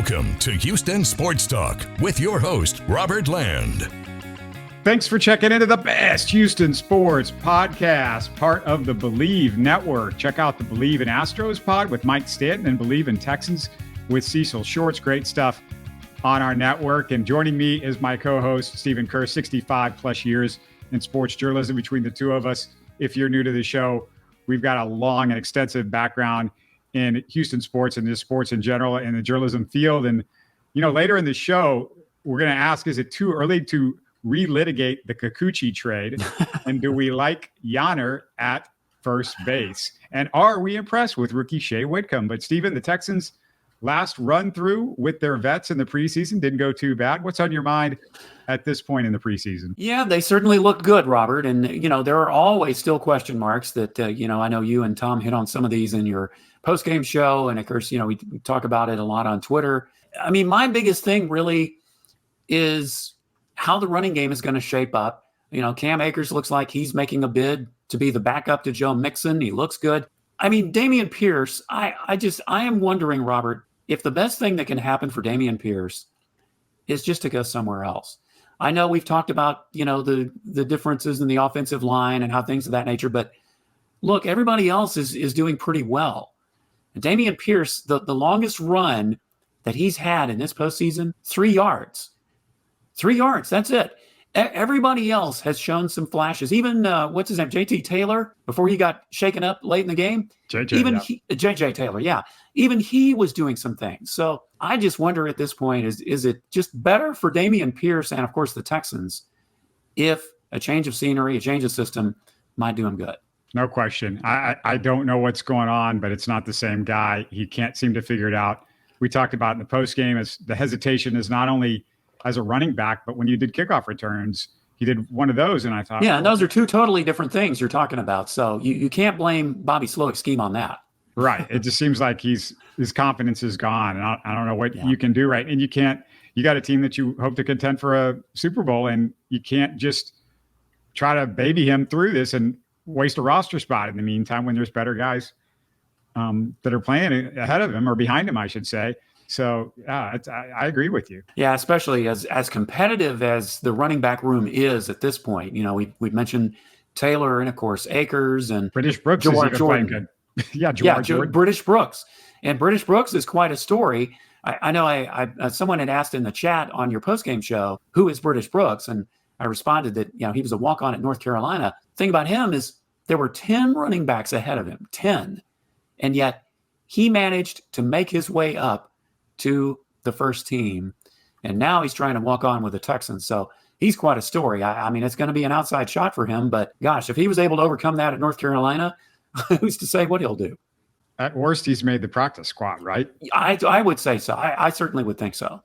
Welcome to Houston Sports Talk with your host, Robert Land. Thanks for checking into the best Houston sports podcast, part of the Bleav network. Check out the Bleav in Astros pod with Mike Stanton and Bleav in Texans with Cecil Shorts. Great stuff on our network. And joining me is my co-host, Stephen Kerr, 65 plus years in sports journalism between the two of us. If you're new to the show, we've got a long and extensive background in Houston sports and just sports in general in the journalism field. And, you know, later in the show, we're going to ask, is it too early to re-litigate the Kikuchi trade? And do we like Yainer at first base? And are we impressed with rookie Shay Whitcomb? But Stephen, the Texans last run through with their vets in the preseason didn't go too bad. What's on your mind at this point in the preseason? Yeah, they certainly looked good, Robert. And, you know, there are always still question marks that, you know, I know you and Tom hit on some of these in your post-game show. And of course, you know, we talk about it a lot on Twitter. I mean, my biggest thing really is how the running game is going to shape up. You know, Cam Akers looks like he's making a bid to be the backup to Joe Mixon. He looks good. I mean, Dameon Pierce, I am wondering, Robert, if the best thing that can happen for Dameon Pierce is just to go somewhere else. I know we've talked about, you know, the differences in the offensive line and how things of that nature, but look, everybody else is doing pretty well. And Dameon Pierce, the longest run that he's had in this postseason, 3 yards. 3 yards, that's it. Everybody else has shown some flashes. Even, what's his name, JT Taylor, before he got shaken up late in the game. JJ Taylor, yeah. Even he was doing some things. So I just wonder at this point, is it just better for Dameon Pierce and, of course, the Texans if a change of scenery, a change of system might do him good? No question. I don't know what's going on, but it's not the same guy. He can't seem to figure it out. We talked about in the postgame is the hesitation is not only as a running back, but when you did kickoff returns, he did one of those. And I thought, yeah, and those are two totally different things you're talking about. So you can't blame Bobby Slowick's scheme on that. Right. It just seems like his confidence is gone. And I don't know what you can do. Right. And you got a team that you hope to contend for a Super Bowl, and you can't just try to baby him through this and waste a roster spot in the meantime when there's better guys that are playing ahead of him or behind him, I should say. So I agree with you. Yeah, especially as competitive as the running back room is at this point. You know, we mentioned Taylor and of course Akers and British Brooks is even playing good. Jordan. British Brooks. And British Brooks is quite a story. I know I someone had asked in the chat on your postgame show, who is British Brooks? And I responded that, you know, he was a walk-on at North Carolina. The thing about him is there were 10 running backs ahead of him, 10. And yet he managed to make his way up to the first team. And now he's trying to walk on with the Texans. So he's quite a story. I mean, it's going to be an outside shot for him. But gosh, if he was able to overcome that at North Carolina, who's to say what he'll do? At worst, he's made the practice squad, right? I would say so. I certainly would think so.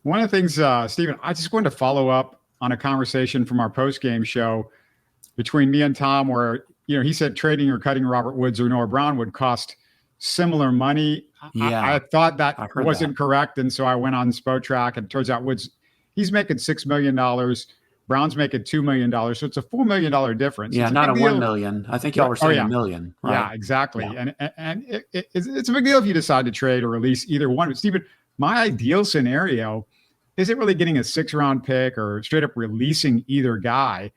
One of the things, Stephen, I just wanted to follow up on a conversation from our post-game show between me and Tom where, you know, he said trading or cutting Robert Woods or Noah Brown would cost similar money. Yeah, I thought that wasn't correct. And so I went on Spotrac, and it turns out Woods, he's making $6 million. Brown's making $2 million. So it's a $4 million difference. Yeah, not a $1 million. I think y'all were saying $1 million. Right? Yeah, exactly. Yeah. And it's a big deal if you decide to trade or release either one. But Stephen, my ideal scenario isn't really getting a 6th-round pick or straight up releasing either guy.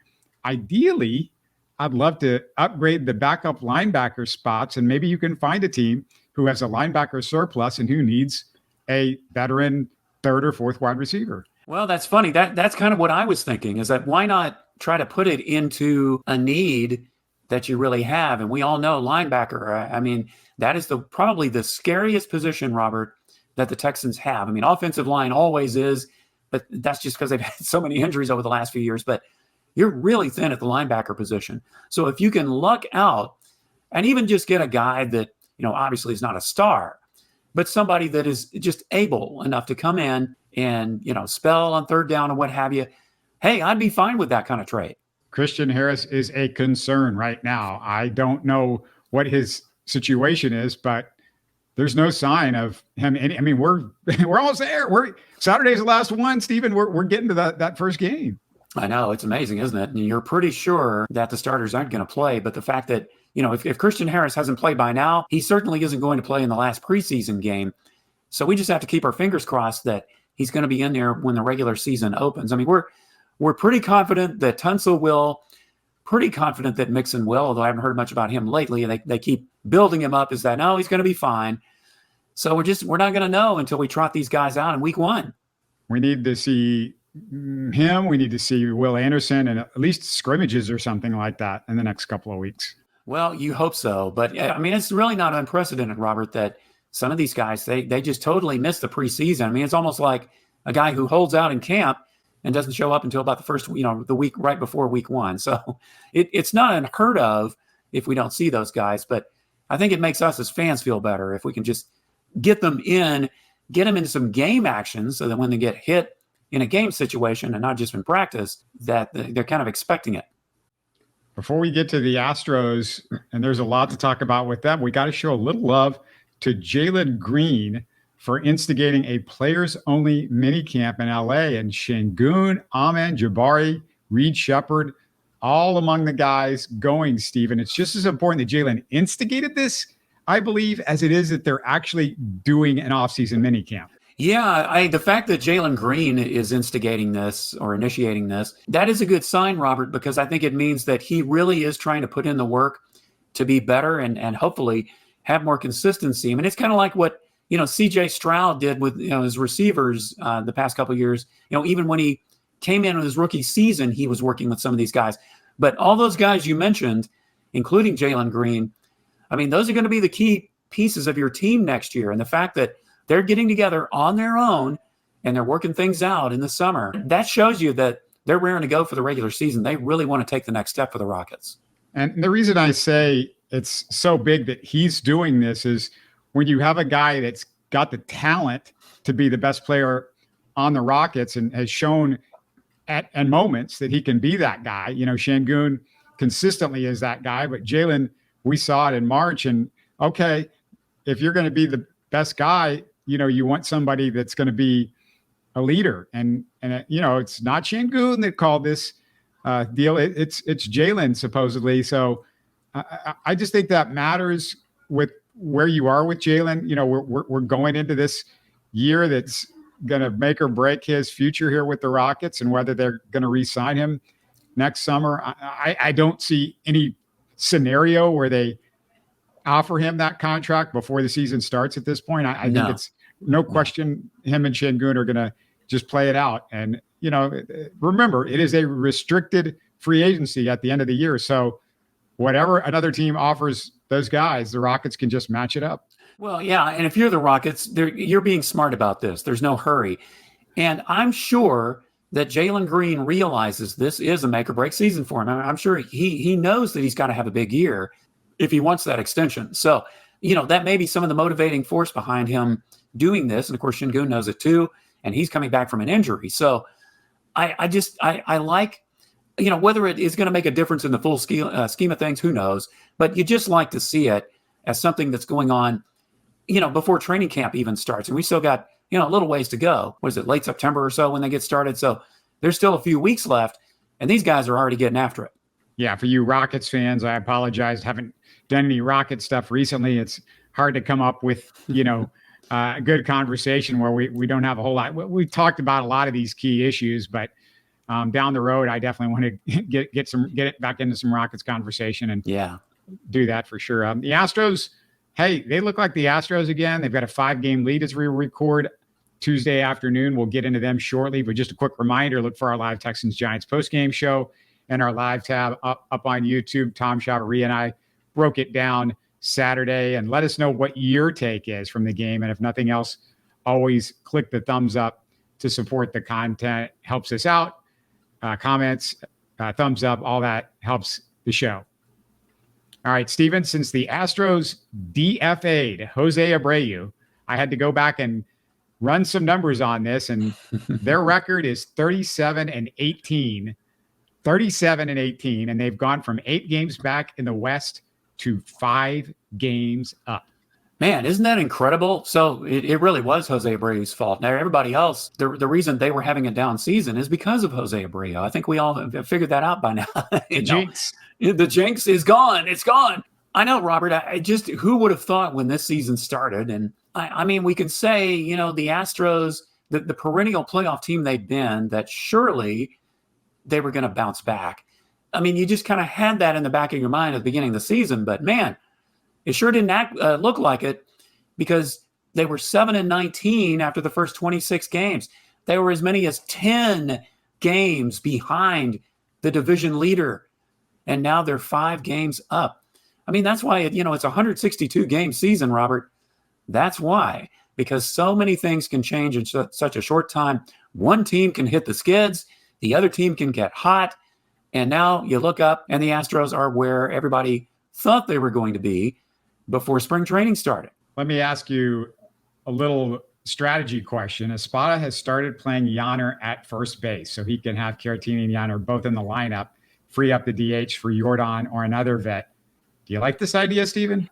Ideally, I'd love to upgrade the backup linebacker spots, and maybe you can find a team who has a linebacker surplus and who needs a veteran 3rd or 4th wide receiver. Well, that's funny. That's kind of what I was thinking, is that why not try to put it into a need that you really have? And we all know linebacker, I mean, that is probably the scariest position, Robert, that the Texans have. I mean, offensive line always is, but that's just because they've had so many injuries over the last few years. But you're really thin at the linebacker position. So if you can luck out and even just get a guy that, you know, obviously is not a star, but somebody that is just able enough to come in and, you know, spell on 3rd down and what have you, hey, I'd be fine with that kind of trade. Christian Harris is a concern right now. I don't know what his situation is, but there's no sign of him. I mean, we're almost there. Saturday's the last one, Stephen. We're getting to that first game. I know, it's amazing, isn't it? And you're pretty sure that the starters aren't going to play, but the fact that, you know, if Christian Harris hasn't played by now, he certainly isn't going to play in the last preseason game. So we just have to keep our fingers crossed that he's going to be in there when the regular season opens. I mean, we're pretty confident that Tunsil will, pretty confident that Mixon will, although I haven't heard much about him lately. They keep building him up as that, no, he's going to be fine. So we're not going to know until we trot these guys out in week 1. We need to see him. We need to see Will Anderson and at least scrimmages or something like that in the next couple of weeks. Well, you hope so. But I mean, it's really not unprecedented, Robert, that some of these guys, they just totally miss the preseason. I mean, it's almost like a guy who holds out in camp and doesn't show up until about the first, the week right before week 1. So it's not unheard of if we don't see those guys. But I think it makes us as fans feel better if we can just get them into some game action so that when they get hit in a game situation and not just in practice, that they're kind of expecting it. Before we get to the Astros, and there's a lot to talk about with them, we got to show a little love to Jalen Green for instigating a players-only minicamp in LA. And Şengün, Amen, Jabari, Reed Shepard, all among the guys going, Stephen. It's just as important that Jalen instigated this, I believe, as it is that they're actually doing an off-season minicamp. Yeah, the fact that Jalen Green is instigating this or initiating this, that is a good sign, Robert, because I think it means that he really is trying to put in the work to be better and hopefully have more consistency. I mean, it's kind of like what, C.J. Stroud did with his receivers the past couple of years. Even when he came in with his rookie season, he was working with some of these guys. But all those guys you mentioned, including Jalen Green, I mean, those are going to be the key pieces of your team next year. And the fact that they're getting together on their own and they're working things out in the summer, that shows you that they're raring to go for the regular season. They really want to take the next step for the Rockets. And the reason I say it's so big that he's doing this is when you have a guy that's got the talent to be the best player on the Rockets and has shown at moments that he can be that guy. Şengün consistently is that guy, but Jalen, we saw it in March. And okay, if you're going to be the best guy, you want somebody that's going to be a leader. And it's not Şengün that called this deal. It's Jalen supposedly. So I just think that matters with where you are with Jalen. We're going into this year that's going to make or break his future here with the Rockets and whether they're going to re-sign him next summer. I don't see any scenario where they offer him that contract before the season starts at this point. I think it's no question him and Şengün are going to just play it out. And, remember, it is a restricted free agency at the end of the year. So whatever another team offers those guys, the Rockets can just match it up. Well, yeah. And if you're the Rockets, you're being smart about this. There's no hurry. And I'm sure that Jalen Green realizes this is a make or break season for him. I'm sure he knows that he's got to have a big year if he wants that extension. So, that may be some of the motivating force behind him doing this. And of course, Şengün knows it too. And he's coming back from an injury. So I like, whether it is going to make a difference in the full scheme of things, who knows? But you just like to see it as something that's going on, before training camp even starts. And we still got, a little ways to go. What is it, late September or so when they get started? So there's still a few weeks left, and these guys are already getting after it. Yeah, for you Rockets fans, I apologize. Haven't done any Rocket stuff recently. It's hard to come up with, a good conversation where we don't have a whole lot. We talked about a lot of these key issues, but down the road, I definitely want to get it back into some Rockets conversation and do that for sure. The Astros, hey, they look like the Astros again. They've got a 5-game lead as we record Tuesday afternoon. We'll get into them shortly, but just a quick reminder, look for our live Texans Giants postgame show and our live tab up on YouTube. Tom Chavarria and I broke it down Saturday, and let us know what your take is from the game. And if nothing else, always click the thumbs up to support the content. Helps us out. Comments, thumbs up, all that helps the show. All right, Steven, since the Astros DFA'd Jose Abreu, I had to go back and run some numbers on this, and their record is 37-18. 37-18, and they've gone from 8 games back in the West to 5 games up. Man, isn't that incredible? So it really was Jose Abreu's fault. Now, everybody else, the reason they were having a down season is because of Jose Abreu. I think we all have figured that out by now. The jinx. The jinx is gone. It's gone. I know, Robert. I just, who would have thought when this season started? And I mean, we could say, the Astros, the perennial playoff team they've been, that surely they were going to bounce back. I mean, you just kind of had that in the back of your mind at the beginning of the season, but man, it sure didn't look like it, because they were 7-19 after the first 26 games. They were as many as 10 games behind the division leader, and now they're 5 games up. I mean, that's why, it's a 162 game season, Robert. That's why, because so many things can change in such a short time. One team can hit the skids, the other team can get hot, and now you look up and the Astros are where everybody thought they were going to be before spring training started. Let me ask you a little strategy question. Espada has started playing Yainer at first base, so he can have Caratini and Yainer both in the lineup, free up the DH for Jordan or another vet. Do you like this idea, Steven?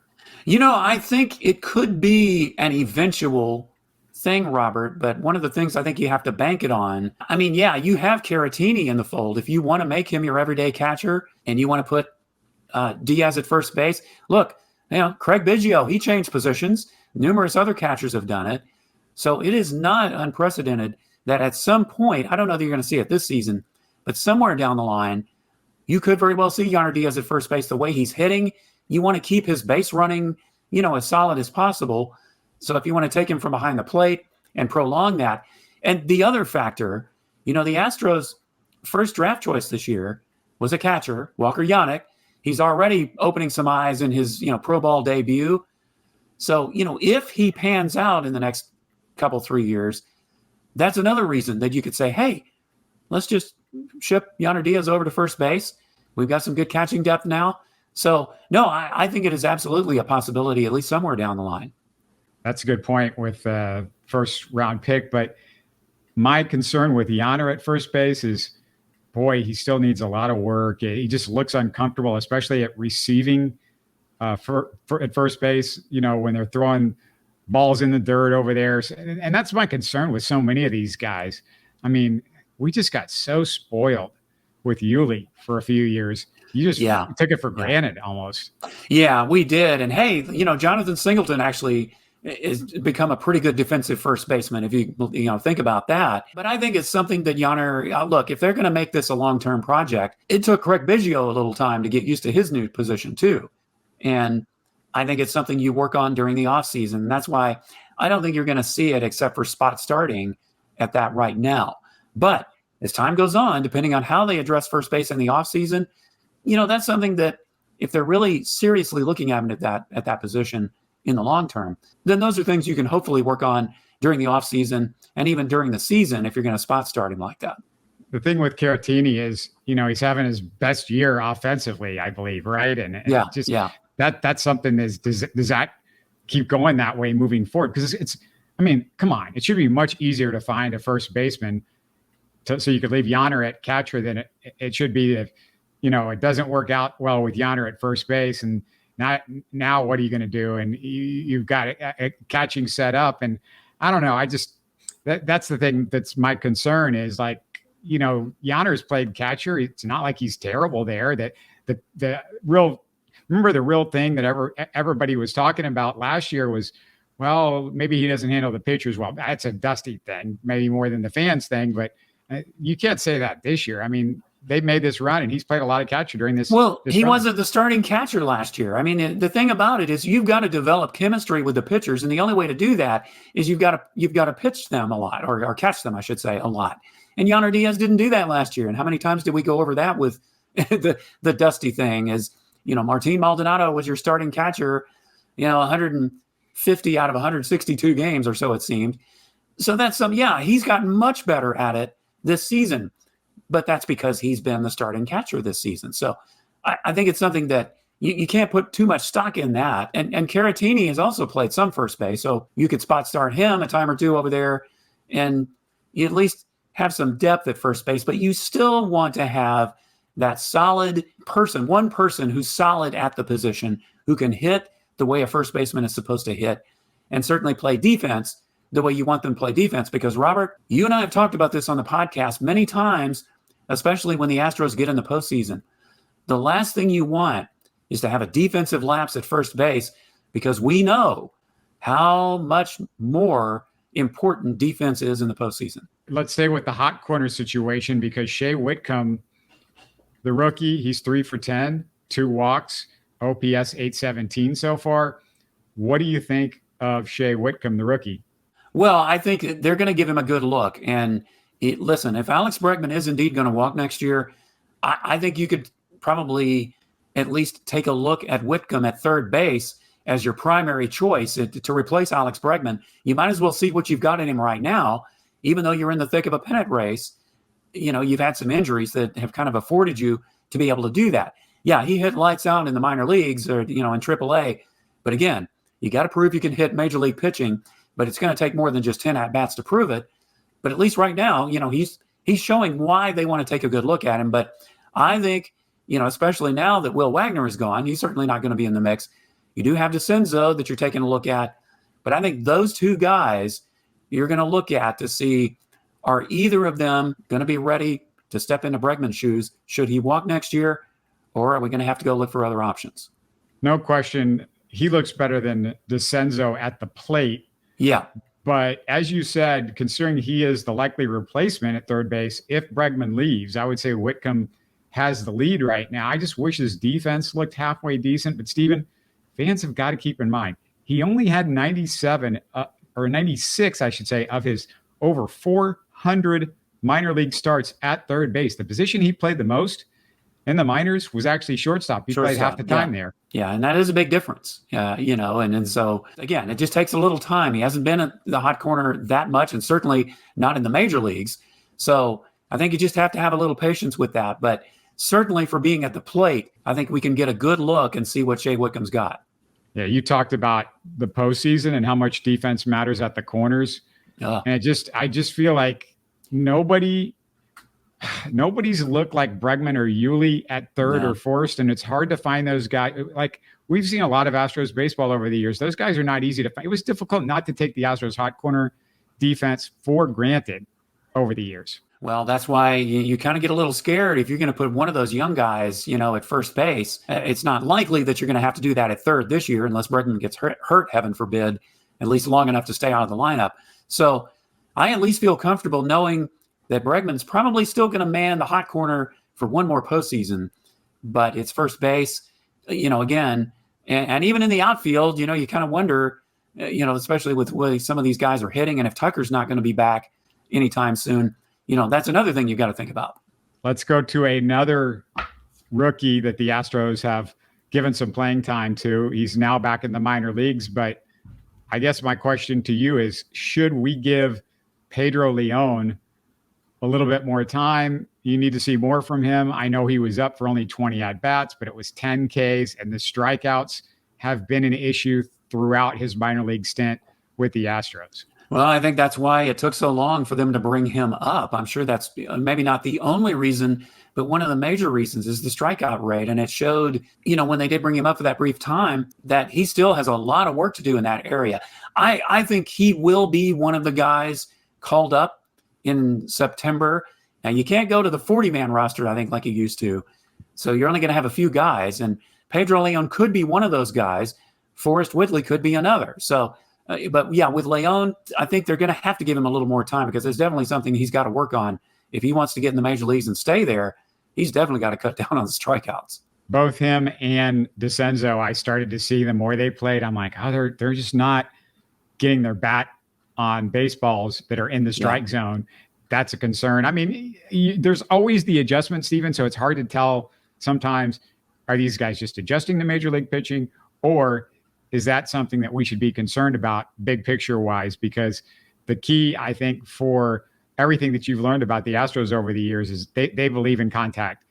I think it could be an eventual thing, Robert, but one of the things I think you have to bank it on, I mean, yeah, you have Caratini in the fold. If you want to make him your everyday catcher and you want to put Diaz at first base, look, Craig Biggio, he changed positions. Numerous other catchers have done it. So it is not unprecedented that at some point, I don't know that you're going to see it this season, but somewhere down the line, you could very well see Yainer Diaz at first base. The way he's hitting, you want to keep his base running, as solid as possible. So if you want to take him from behind the plate and prolong that. And the other factor, the Astros' first draft choice this year was a catcher, Walker Yannick. He's already opening some eyes in his, pro ball debut. So, if he pans out in the next couple, 3 years, that's another reason that you could say, hey, let's just ship Yainer Diaz over to first base. We've got some good catching depth now. So, no, I think it is absolutely a possibility, at least somewhere down the line. That's a good point with first round pick. But my concern with Yainer at first base is, boy, he still needs a lot of work. He just looks uncomfortable, especially at receiving at first base, when they're throwing balls in the dirt over there. And that's my concern with so many of these guys. I mean, we just got so spoiled with Yuli for a few years. You just took it for granted almost. Yeah, we did. And hey, Jonathan Singleton actually has become a pretty good defensive first baseman, if you think about that. But I think it's something that Yainer, look, if they're going to make this a long-term project, it took Craig Biggio a little time to get used to his new position too. And I think it's something you work on during the offseason. That's why I don't think you're going to see it except for spot starting at that right now. But as time goes on, depending on how they address first base in the offseason, that's something that if they're really seriously looking at it at that position in the long term, then those are things you can hopefully work on during the offseason and even during the season if you're going to spot start him like that. The thing with Caratini is, he's having his best year offensively, I believe, right? And that's something does that keep going that way moving forward? Because come on, it should be much easier to find a first baseman so you could leave Yainer at catcher than it should be if, it doesn't work out well with Yainer at first base. And now what are you going to do? And you've got a catching set up. And I don't know. That's the thing that's my concern is Yainer's played catcher. It's not like he's terrible there. That the real thing that everybody was talking about last year was, well, maybe he doesn't handle the pitchers well. That's a Dusty thing, maybe more than the fans thing, but you can't say that this year. I mean, they made this run and he's played a lot of catcher during this. Well, he wasn't the starting catcher last year. I mean, the thing about it is you've got to develop chemistry with the pitchers. And the only way to do that is you've got to pitch them a lot or catch them, I should say, a lot. And Yainer Diaz didn't do that last year. And how many times did we go over that with the Dusty thing is, Martin Maldonado was your starting catcher, 150 out of 162 games or so it seemed. So that's he's gotten much better at it this season. But that's because he's been the starting catcher this season. So I think it's something that you can't put too much stock in that. And Caratini has also played some first base. So you could spot start him a time or two over there. And you at least have some depth at first base. But you still want to have that solid person, one person who's solid at the position, who can hit the way a first baseman is supposed to hit, and certainly play defense the way you want them to play defense. Because, Robert, you and I have talked about this on the podcast many times, especially when the Astros get in the postseason. The last thing you want is to have a defensive lapse at first base, because we know how much more important defense is in the postseason. Let's stay with the hot corner situation, because Shay Whitcomb, the rookie, he's 3 for 10, 2 walks, OPS 817 so far. What do you think of Shay Whitcomb, the rookie? Well, I think they're going to give him a good look. And listen, if Alex Bregman is indeed going to walk next year, I think you could probably at least take a look at Whitcomb at third base as your primary choice to replace Alex Bregman. You might as well see what you've got in him right now, even though you're in the thick of a pennant race. You've had some injuries that have kind of afforded you to be able to do that. Yeah, he hit lights out in the minor leagues or, in AAA. But again, you got to prove you can hit major league pitching, but it's going to take more than just 10 at-bats to prove it. But at least right now, he's showing why they want to take a good look at him. But I think, especially now that Will Wagner is gone, he's certainly not going to be in the mix. You do have DeCenzo that you're taking a look at. But I think those two guys you're going to look at to see, are either of them going to be ready to step into Bregman's shoes? Should he walk next year, or are we going to have to go look for other options? No question. He looks better than DeCenzo at the plate. Yeah. But as you said, considering he is the likely replacement at third base, if Bregman leaves, I would say Whitcomb has the lead right now. I just wish his defense looked halfway decent. But Steven, fans have got to keep in mind, he only had 97 or 96, I should say, of his over 400 minor league starts at third base. The position he played the most in the minors was actually shortstop. He played half the time there. Yeah, and that is a big difference. And so, again, it just takes a little time. He hasn't been at the hot corner that much, and certainly not in the major leagues. So I think you just have to have a little patience with that. But certainly for being at the plate, I think we can get a good look and see what Shay Whitcomb's got. Yeah, you talked about the postseason and how much defense matters at the corners. And I just feel like nobody's looked like Bregman or Yuli at third or fourth, and it's hard to find those guys. Like, we've seen a lot of Astros baseball over the years. Those guys are not easy to find. It was difficult not to take the Astros hot corner defense for granted over the years. Well, that's why you kind of get a little scared if you're going to put one of those young guys, at first base. It's not likely that you're going to have to do that at third this year unless Bregman gets hurt, heaven forbid, at least long enough to stay out of the lineup. So I at least feel comfortable knowing that Bregman's probably still going to man the hot corner for one more postseason, but it's first base, again, and even in the outfield, you kind of wonder, especially with the way some of these guys are hitting, and if Tucker's not going to be back anytime soon, that's another thing you've got to think about. Let's go to another rookie that the Astros have given some playing time to. He's now back in the minor leagues, but I guess my question to you is, should we give Pedro Leon a little bit more time? You need to see more from him. I know he was up for only 20 at-bats, but it was 10 Ks, and the strikeouts have been an issue throughout his minor league stint with the Astros. Well, I think that's why it took so long for them to bring him up. I'm sure that's maybe not the only reason, but one of the major reasons is the strikeout rate. And it showed, when they did bring him up for that brief time, that he still has a lot of work to do in that area. I think he will be one of the guys called up in September. Now, you can't go to the 40-man roster, I think, like you used to. So you're only going to have a few guys. And Pedro Leon could be one of those guys. Forrest Whitley could be another. So, but yeah, with Leon, I think they're going to have to give him a little more time, because there's definitely something he's got to work on. If he wants to get in the major leagues and stay there, he's definitely got to cut down on the strikeouts. Both him and DeCenzo, I started to see the more they played, I'm like, they're just not getting their bat on baseballs that are in the strike zone. That's a concern. I mean, there's always the adjustment, Steven, so it's hard to tell sometimes, are these guys just adjusting to major league pitching, or is that something that we should be concerned about big picture wise? Because the key, I think, for everything that you've learned about the Astros over the years is they believe in contact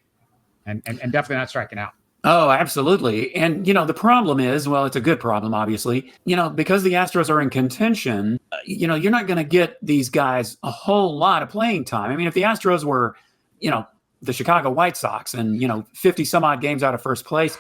and definitely not striking out. Oh, absolutely. And, the problem is, well, it's a good problem, obviously, because the Astros are in contention, you're not going to get these guys a whole lot of playing time. I mean, if the Astros were, the Chicago White Sox and, 50 some odd games out of first place,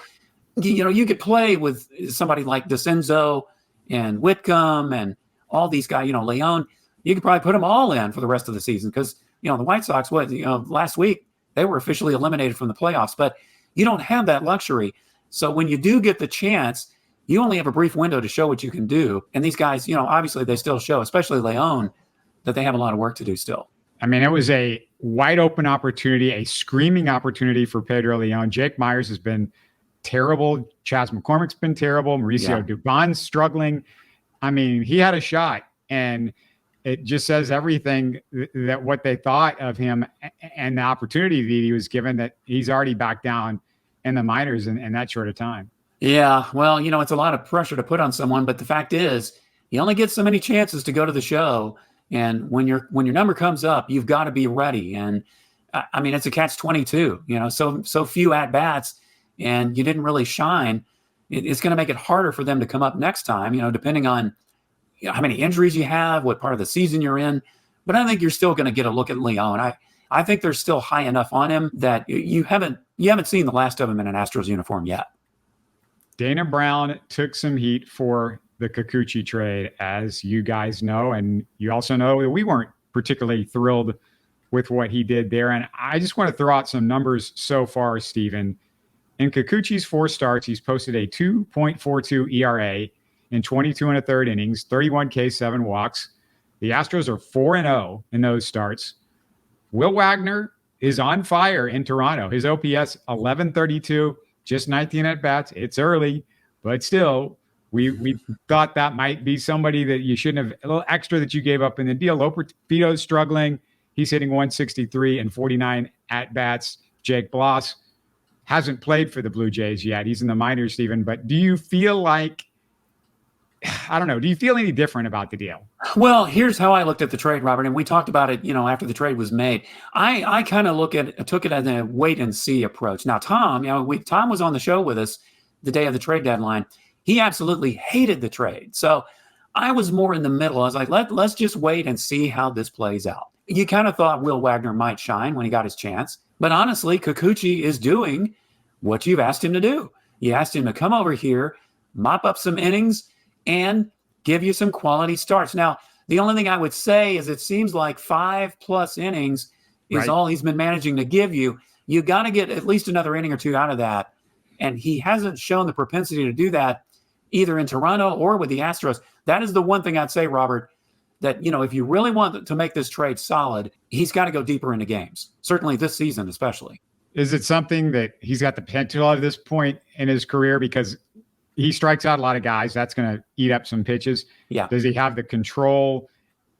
you could play with somebody like DeCenzo and Whitcomb and all these guys, Leon. You could probably put them all in for the rest of the season, because, the White Sox, last week, they were officially eliminated from the playoffs. But you don't have that luxury. So when you do get the chance, you only have a brief window to show what you can do. And these guys, obviously they still show, especially Leon, that they have a lot of work to do still. I mean, it was a wide open opportunity, a screaming opportunity for Pedro Leon. Jake Myers has been terrible. Chas McCormick's been terrible. Mauricio Dubon's struggling. I mean, he had a shot, and it just says everything that what they thought of him and the opportunity that he was given, that he's already back down in the minors in that short of time. Yeah, well, it's a lot of pressure to put on someone, but the fact is, you only get so many chances to go to the show. And when your number comes up, you've got to be ready. And I mean, it's a catch-22, so few at-bats, and you didn't really shine. It's going to make it harder for them to come up next time, depending on how many injuries you have, what part of the season you're in. But I think you're still going to get a look at Leon. I think they're still high enough on him that you haven't seen the last of him in an Astros uniform yet. Dana Brown took some heat for the Kikuchi trade, as you guys know, and you also know that we weren't particularly thrilled with what he did there. And I just want to throw out some numbers so far, Stephen. In Kikuchi's 4 starts, he's posted a 2.42 ERA in 22 and a third innings, 31 K, 7 walks. The Astros are 4-0 in those starts. Will Wagner is on fire in Toronto. His OPS 1132, just 19 at bats. It's early, but still, we thought that might be somebody that you shouldn't have, a little extra that you gave up in the deal. Loperfito's struggling. He's hitting 163 and 49 at bats. Jake Bloss hasn't played for the Blue Jays yet. He's in the minors, Stephen. But do you feel like, I don't know, do you feel any different about the deal? Well, here's how I looked at the trade, Robert, and we talked about it, after the trade was made. I kind of took it as a wait and see approach. Now, Tom, Tom was on the show with us the day of the trade deadline. He absolutely hated the trade. So I was more in the middle. I was like, let's just wait and see how this plays out. You kind of thought Will Wagner might shine when he got his chance. But honestly, Kikuchi is doing what you've asked him to do. You asked him to come over here, mop up some innings, and give you some quality starts. Now, the only thing I would say is it seems like 5+ innings is all he's been managing to give you. You got to get at least another inning or two out of that. And he hasn't shown the propensity to do that either in Toronto or with the Astros. That is the one thing I'd say, Robert, that, if you really want to make this trade solid, he's got to go deeper into games, certainly this season especially. Is it something that he's got the potential at this point in his career? Because he strikes out a lot of guys. That's going to eat up some pitches. Yeah. Does he have the control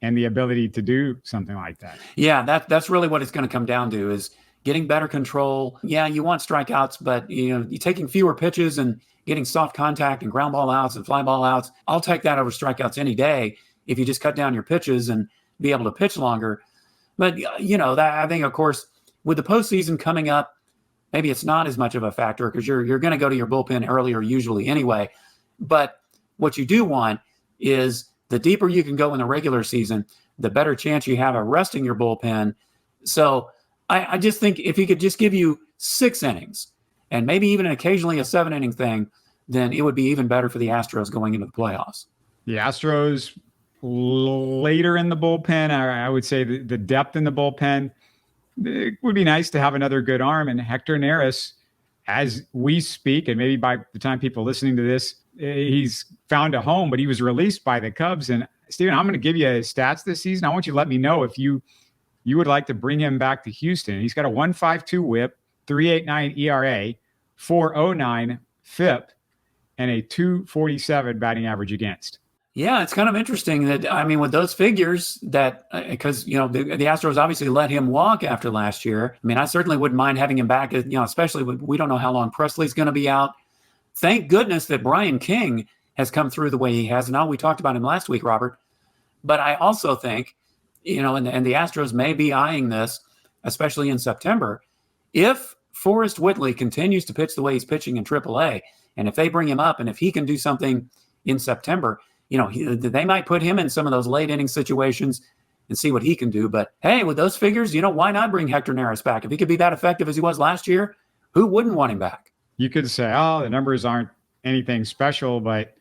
and the ability to do something like that? Yeah, that's really what it's going to come down to, is getting better control. Yeah, you want strikeouts, but you're taking fewer pitches and getting soft contact and ground ball outs and fly ball outs. I'll take that over strikeouts any day if you just cut down your pitches and be able to pitch longer. But that, I think, of course, with the postseason coming up, maybe it's not as much of a factor because you're going to go to your bullpen earlier usually anyway. But what you do want is the deeper you can go in the regular season, the better chance you have of resting your bullpen. So I just think if he could just give you 6 innings and maybe even occasionally a 7-inning thing, then it would be even better for the Astros going into the playoffs. The Astros later in the bullpen, I would say the depth in the bullpen, it would be nice to have another good arm. And Hector Neris, as we speak, and maybe by the time people listening to this, he's found a home, but he was released by the Cubs. And Stephen, I'm going to give you his stats this season. I want you to let me know if you would like to bring him back to Houston. He's got a 1.52 whip, 3.89 ERA, 4.09 FIP, and a 2.47 batting average against. Yeah, it's kind of interesting that, with those figures that, because, the Astros obviously let him walk after last year. I certainly wouldn't mind having him back, especially we don't know how long Presley's going to be out. Thank goodness that Brian King has come through the way he has. Now, we talked about him last week, Robert. But I also think, and the Astros may be eyeing this, especially in September. If Forrest Whitley continues to pitch the way he's pitching in AAA, and if they bring him up and if he can do something in September, they might put him in some of those late inning situations and see what he can do. But hey, with those figures, why not bring Hector Neris back? If he could be that effective as he was last year, who wouldn't want him back? You could say, the numbers aren't anything special, but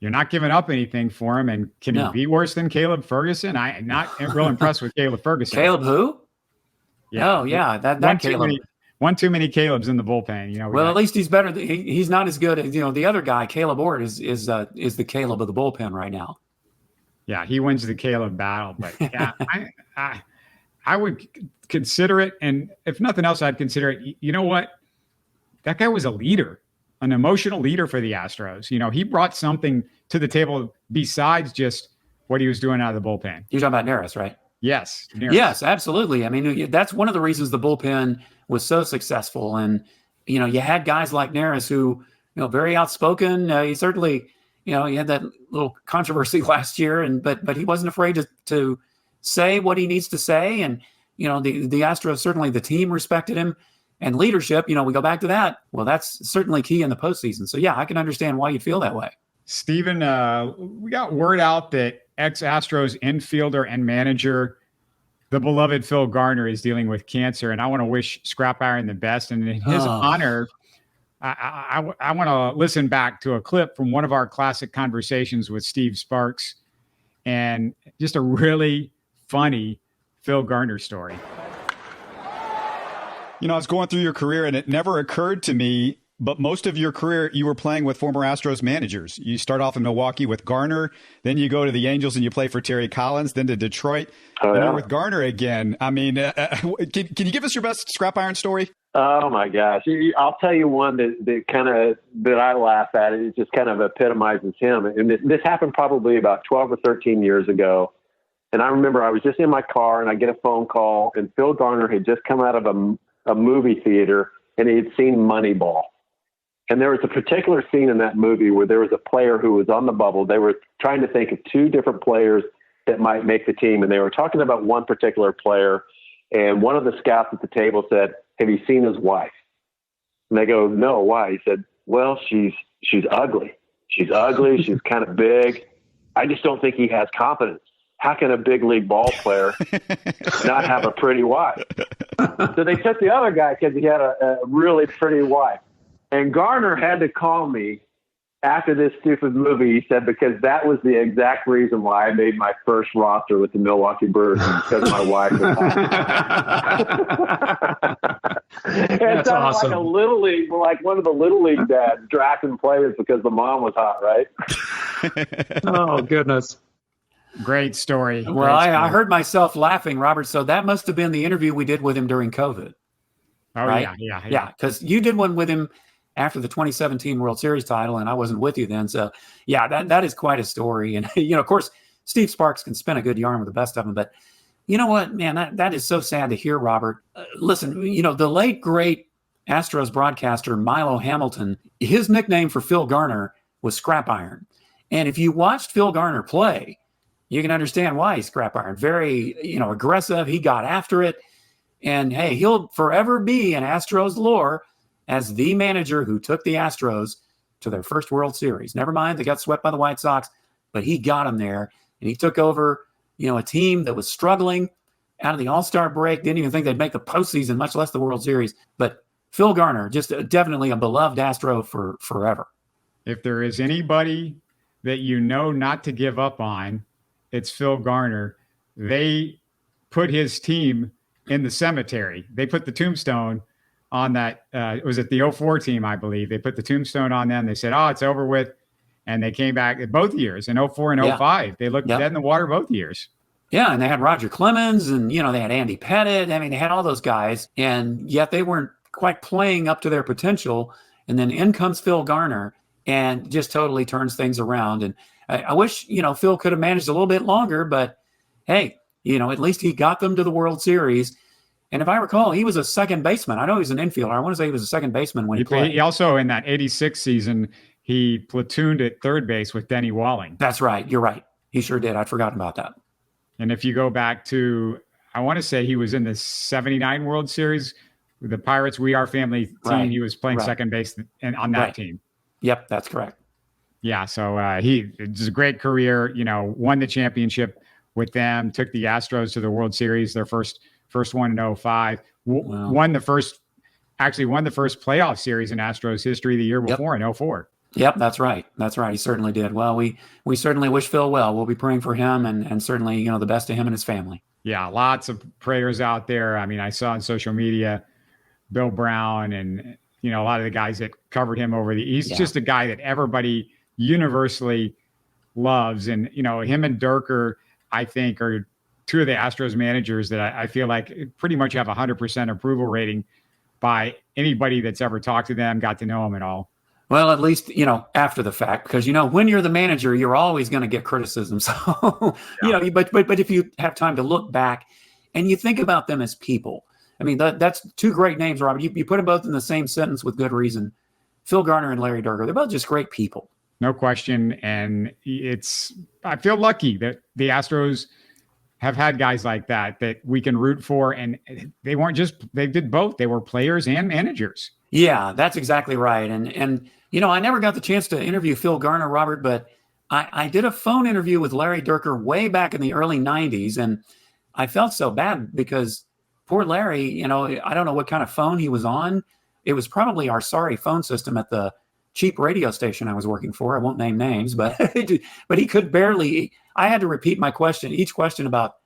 you're not giving up anything for him. And can he be worse than Caleb Ferguson? I'm not real impressed with Caleb Ferguson. Caleb who? Yeah. Oh, yeah. That Caleb. one too many Caleb's in the bullpen. Well, at least he's better. He's not as good as the other guy. Caleb Ort is the Caleb of the bullpen right now. Yeah, he wins the Caleb battle. But yeah, I would consider it, and if nothing else, I'd consider it. You know what? That guy was a leader, an emotional leader for the Astros. He brought something to the table besides just what he was doing out of the bullpen. You're talking about Neris, right? Yes. Neris. Yes, absolutely. I mean, that's one of the reasons the bullpen was so successful. And, you had guys like Neris who, very outspoken. He certainly, he had that little controversy last year, but he wasn't afraid to say what he needs to say. And, the Astros, certainly the team respected him. And leadership, we go back to that. Well, that's certainly key in the postseason. So, yeah, I can understand why you'd feel that way. Steven, we got word out that ex-Astros infielder and manager, the beloved Phil Garner, is dealing with cancer. And I want to wish Scrap Iron the best. And in his honor, I want to listen back to a clip from one of our classic conversations with Steve Sparks, and just a really funny Phil Garner story. I was going through your career, and it never occurred to me, but most of your career, you were playing with former Astros managers. You start off in Milwaukee with Garner, then you go to the Angels and you play for Terry Collins, then to Detroit, and then with Garner again. I mean, can you give us your best Scrap Iron story? Oh my gosh. I'll tell you one that I laugh at. It just kind of epitomizes him. And this happened probably about 12 or 13 years ago. And I remember I was just in my car and I get a phone call, and Phil Garner had just come out of a movie theater, and he had seen Moneyball. And there was a particular scene in that movie where there was a player who was on the bubble. They were trying to think of two different players that might make the team. And they were talking about one particular player. And one of the scouts at the table said, "Have you seen his wife?" And they go, "No, why?" He said, "Well, she's ugly. She's ugly. She's kind of big. I just don't think he has confidence. How can a big league ball player not have a pretty wife?" So they took the other guy because he had a really pretty wife. And Garner had to call me after this stupid movie. He said, because that was the exact reason why I made my first roster with the Milwaukee Brewers, because my wife was hot. It sounded awesome. Like a little league, like one of the little league dads drafting players because the mom was hot, right? Oh, goodness. Great story. Well, I heard myself laughing, Robert. So that must have been the interview we did with him during COVID. Oh, right? Yeah. Because you did one with him after the 2017 World Series title, and I wasn't with you then. So, yeah, that is quite a story. And, of course, Steve Sparks can spin a good yarn with the best of them. But you know what, man, that is so sad to hear, Robert. Listen, the late, great Astros broadcaster Milo Hamilton, his nickname for Phil Garner was Scrap Iron. And if you watched Phil Garner play, you can understand why he's Scrap Iron. Very, aggressive. He got after it. And, hey, he'll forever be in Astros lore as the manager who took the Astros to their first World Series. Never mind, they got swept by the White Sox, but he got them there. And he took over, a team that was struggling out of the All-Star break, didn't even think they'd make the postseason, much less the World Series. But Phil Garner, just definitely a beloved Astro for forever. If there is anybody that not to give up on, it's Phil Garner. They put his team in the cemetery. They put the tombstone on that. Was it the 04 team, I believe? They put the tombstone on them. They said, "Oh, it's over with." And they came back both years, in 04 and 05. They looked dead in the water both years. Yeah, and they had Roger Clemens, and, they had Andy Pettit. I mean, they had all those guys, and yet they weren't quite playing up to their potential. And then in comes Phil Garner and just totally turns things around. And I wish, Phil could have managed a little bit longer, but hey, at least he got them to the World Series. And if I recall, he was a second baseman. I know he's an infielder. I want to say he was a second baseman when he played. He also, in that 86 season, he platooned at third base with Denny Walling. That's right. You're right. He sure did. I'd forgotten about that. And if you go back to, I want to say he was in the 79 World Series with the Pirates We Are Family team. Right. He was playing second base on that team. Yep, that's correct. Yeah, so it's a great career, won the championship with them, took the Astros to the World Series, their first one in 05, won the first playoff series in Astros history the year before in 04. Yep, that's right. He certainly did. Well, we certainly wish Phil well. We'll be praying for him and certainly, the best to him and his family. Yeah, lots of prayers out there. I mean, I saw on social media Bill Brown and, a lot of the guys that covered him he's just a guy that everybody universally loves. And, him and Durker, I think, are two of the Astros managers that I feel like pretty much have 100% approval rating by anybody that's ever talked to them, got to know them at all. Well, at least, after the fact, because, when you're the manager, you're always going to get criticism. So, but if you have time to look back and you think about them as people, I mean, that's two great names, Robert. You put them both in the same sentence with good reason. Phil Garner and Larry Durker, they're both just great people. No question. And I feel lucky that the Astros have had guys like that we can root for. And they did both. They were players and managers. Yeah, that's exactly right. And I never got the chance to interview Phil Garner, Robert, but I did a phone interview with Larry Durker way back in the early 90s. And I felt so bad because poor Larry, I don't know what kind of phone he was on. It was probably our sorry phone system at the cheap radio station I was working for. I won't name names, but he could barely. I had to repeat each question about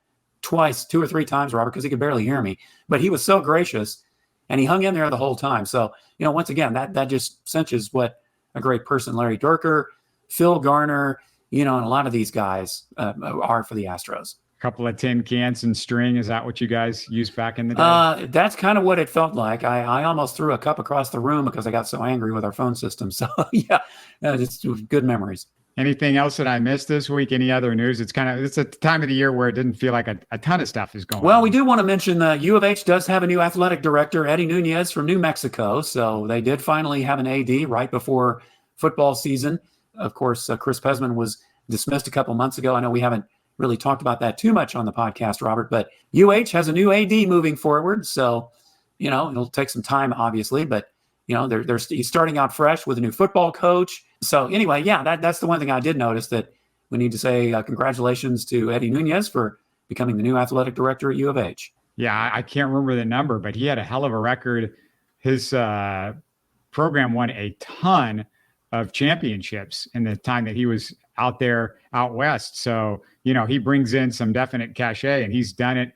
twice, 2 or 3 times, Robert, because he could barely hear me. But he was so gracious, and he hung in there the whole time. So, once again, that just cinches what a great person Larry Durker, Phil Garner, and a lot of these guys are for the Astros. Couple of tin cans and string. Is that what you guys used back in the day? That's kind of what it felt like. I almost threw a cup across the room because I got so angry with our phone system. So yeah, just good memories. Anything else that I missed this week? Any other news? It's a time of the year where it didn't feel like a ton of stuff is going on. Well, we do want to mention U of H does have a new athletic director, Eddie Nunez from New Mexico. So they did finally have an AD right before football season. Of course, Chris Pesman was dismissed a couple months ago. I know we haven't really talked about that too much on the podcast, Robert, but UH has a new AD moving forward. So, it'll take some time, obviously, but, he's starting out fresh with a new football coach. So anyway, yeah, that's the one thing I did notice, that we need to say congratulations to Eddie Nunez for becoming the new athletic director at U of H. Yeah, I can't remember the number, but he had a hell of a record. His program won a ton of championships in the time that he was out west. So, he brings in some definite cachet, and he's done it,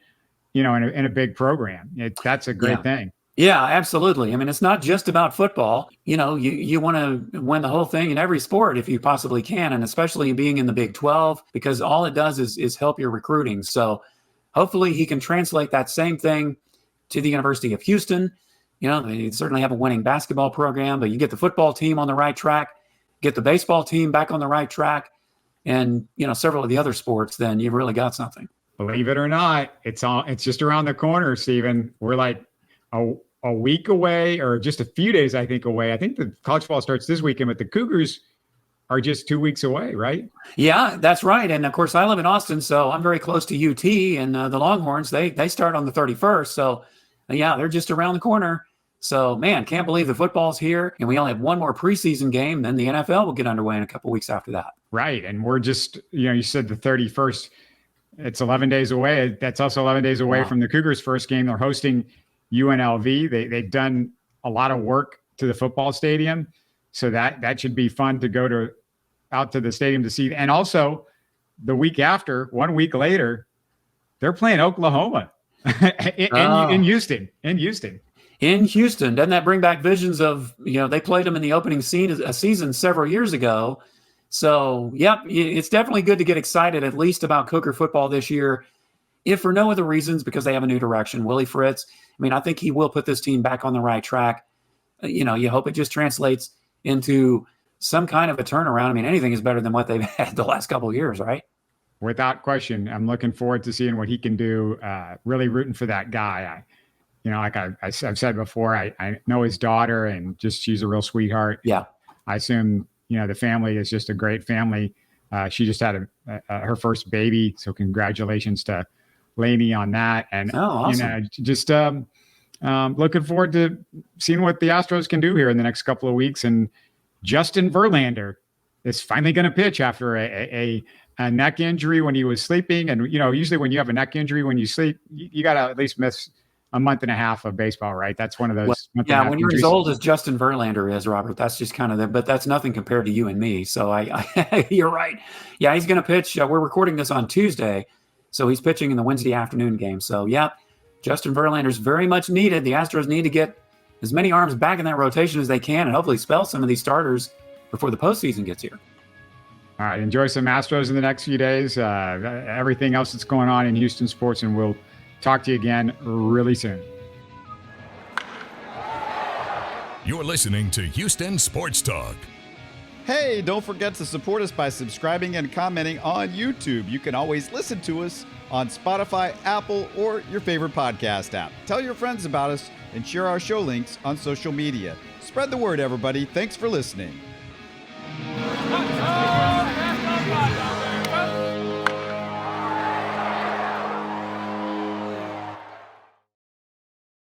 in a big program. That's a great thing. Yeah, absolutely. I mean, it's not just about football. You want to win the whole thing in every sport if you possibly can, and especially being in the Big 12, because all it does is help your recruiting. So hopefully he can translate that same thing to the University of Houston. They certainly have a winning basketball program, but you get the football team on the right track, get the baseball team back on the right track, and several of the other sports, then you've really got something. Believe it or not, it's just around the corner, Stephen. We're like a week away, or just a few days, I think, away. I think the college football starts this weekend, but the Cougars are just 2 weeks away, right? Yeah, that's right. And of course, I live in Austin, so I'm very close to UT, and the Longhorns, they start on the 31st. So yeah, they're just around the corner. So, man, can't believe the football's here, and we only have one more preseason game. Then the NFL will get underway in a couple weeks after that. Right, and we're just, you said the 31st. It's 11 days away. That's also 11 days away from the Cougars' first game. They're hosting UNLV. They've done a lot of work to the football stadium, so that should be fun to go out to the stadium to see. And also, the week after, 1 week later, they're playing Oklahoma in Houston. In Houston. Doesn't that bring back visions of, they played them in the opening season several years ago. So, yeah, it's definitely good to get excited, at least about Cougar football this year, if for no other reasons, because they have a new direction. Willie Fritz, I think he will put this team back on the right track. You hope it just translates into some kind of a turnaround. Anything is better than what they've had the last couple of years, right? Without question. I'm looking forward to seeing what he can do. Really rooting for that guy. Like I've said before, I know his daughter, and she's a real sweetheart. Yeah. I assume, the family is just a great family. She just had her first baby. So congratulations to Lainey on that. And, awesome. Just looking forward to seeing what the Astros can do here in the next couple of weeks. And Justin Verlander is finally going to pitch after a neck injury when he was sleeping. And, usually when you have a neck injury, when you sleep, you got to at least miss a month and a half of baseball, right? That's one of those. Well, when you're as old as Justin Verlander is, Robert, that's just kind of but that's nothing compared to you and me. So I you're right. Yeah, he's going to pitch. We're recording this on Tuesday, so he's pitching in the Wednesday afternoon game. So yeah, Justin Verlander's very much needed. The Astros need to get as many arms back in that rotation as they can and hopefully spell some of these starters before the postseason gets here. All right. Enjoy some Astros in the next few days. Everything else that's going on in Houston sports, and we'll talk to you again really soon. You're listening to Houston Sports Talk. Hey, don't forget to support us by subscribing and commenting on YouTube. You can always listen to us on Spotify, Apple, or your favorite podcast app. Tell your friends about us and share our show links on social media. Spread the word, everybody. Thanks for listening.